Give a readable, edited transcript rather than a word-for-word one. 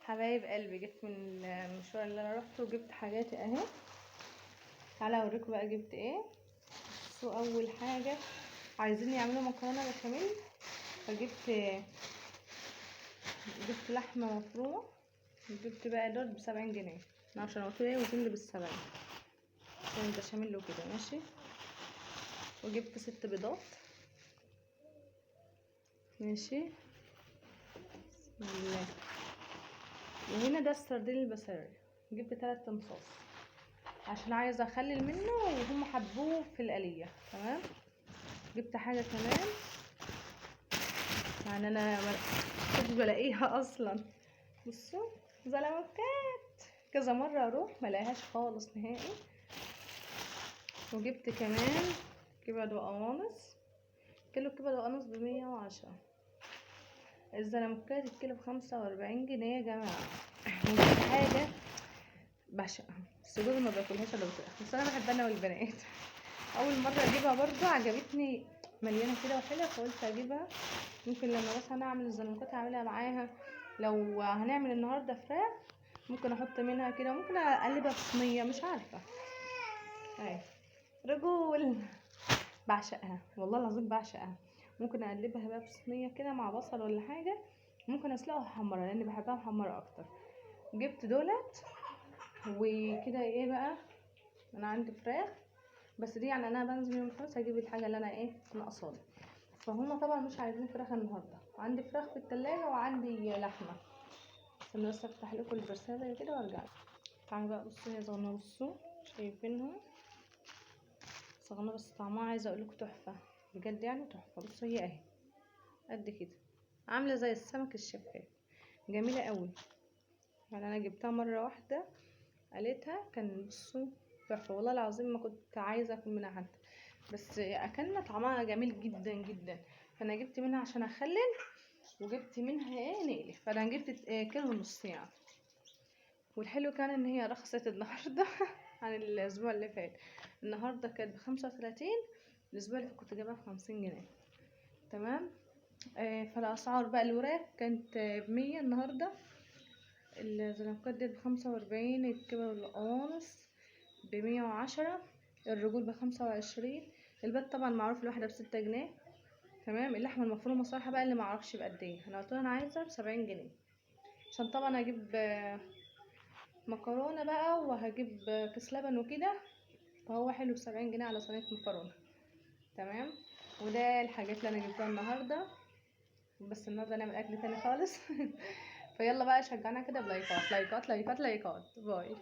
حبايب قلبي، جيت من المشوار اللي انا روحته وجبت حاجاتي اهي. تعالى اوريكم بقى جبت ايه. بصوا، اول حاجه عايزين يعملوا مكرونه بشاميل، فجبت لحمه مفرومه. جبت بقى دول ب70 جنيه عشان قلت ايه وزن ب70 عشان البشاميل وكده ماشي. وجبت 6 بيضات ماشي. بسم الله. وهنا ده السردين البصري، جبت 3 تمصاص عشان عايزه اخلل منه وهم حبوه في القليه. تمام. جبت حاجه كمان يعني انا كنت بلاقيها اصلا. بصوا، زلمكات كذا مره اروح ملاقيهاش خالص نهائي. وجبت كمان كبد وقوانص، كيلو كبد وقوانص ب110. الزلمكات الكيلو ب45 جنيه يا جماعه. وجبت حاجه بعشقها، الصدور ما باكلهاش الا بفراخ، بس انا بحبها انا والبنات. اول مره اجيبها برضو عجبتني، مليانه كده وحلوه، فقلت اجيبها. ممكن لما بس هنعمل الزلمكات هعملها معاها. لو هنعمل النهارده فراخ ممكن احط منها كده، ممكن اقلبها في صينيه، مش عارفه. اهي رجول، بعشقها والله العظيم بعشقها. ممكن اقلبها بقى في صينيه كده مع بصل ولا حاجه، ممكن اسلقها محمره لان بحبها محمره اكتر. جبت دولت. وكده ايه بقى، انا عندي فراخ بس دي يعني انا بنزل يوم الخميس هجيب الحاجه اللي انا ايه ناقصاني. فهم طبعا مش عايزين فراخ النهارده، وعندي فراخ في التلاجة وعندي لحمه. استنى بس افتح لكم البرساله كده وارجع. تعالوا بقى بصوا يا صغننه، بصوا شايفينها صغننه بس طعمها عايزه اقول لكم تحفه بجد، يعني تحفه. بصوا هي اهي قد كده، عامله زي السمك الشفاف، جميله قوي. يعني انا جبتها مره واحده قالتها كان بصوا تحفه والله العظيم، ما كنت عايزه اكل منها حتى، بس اكلنا طعمها جميل جدا جدا. فانا جبت منها عشان اخلل، وجبت منها ايه نقلي، فانا جبت كيلو ونص يعني. والحلو كان ان هي رخصت النهارده عن الاسبوع اللي فات. النهارده كانت ب35، الاسبوع اللي فات كنت جايبها ب50 جنيه. تمام. فالاسعار بقى الوراك كانت ب100 النهارده، الزلمكات دي ب45، الكبد والقوانص ب110، الرجول ب25، البيض طبعا معروف الواحده ب6 جنيه. تمام. اللحمه المفرومه صراحه بقى اللي معرفش بقد ايه، انا قلت انا عايزه ب70 جنيه عشان طبعا اجيب مكرونه بقى وهجيب كيس لبن وكده، فهو حلو ب70 جنيه على صينيه مكرونه. تمام. وده الحاجات اللي انا جبتها النهارده، بس النهارده نعمل اكل تاني خالص. فيلا بقى شجعنا كده بلايكات لايكات لايكات لايكات. باي.